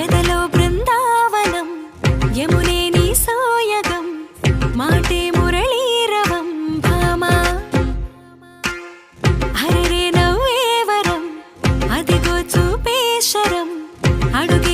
ఎదలో బృందావనం యమునే నీ సోయగం మాటే మురళీరవం భామా హరరే నవ్వేవరం అదిగో చూపేశరం అడుగే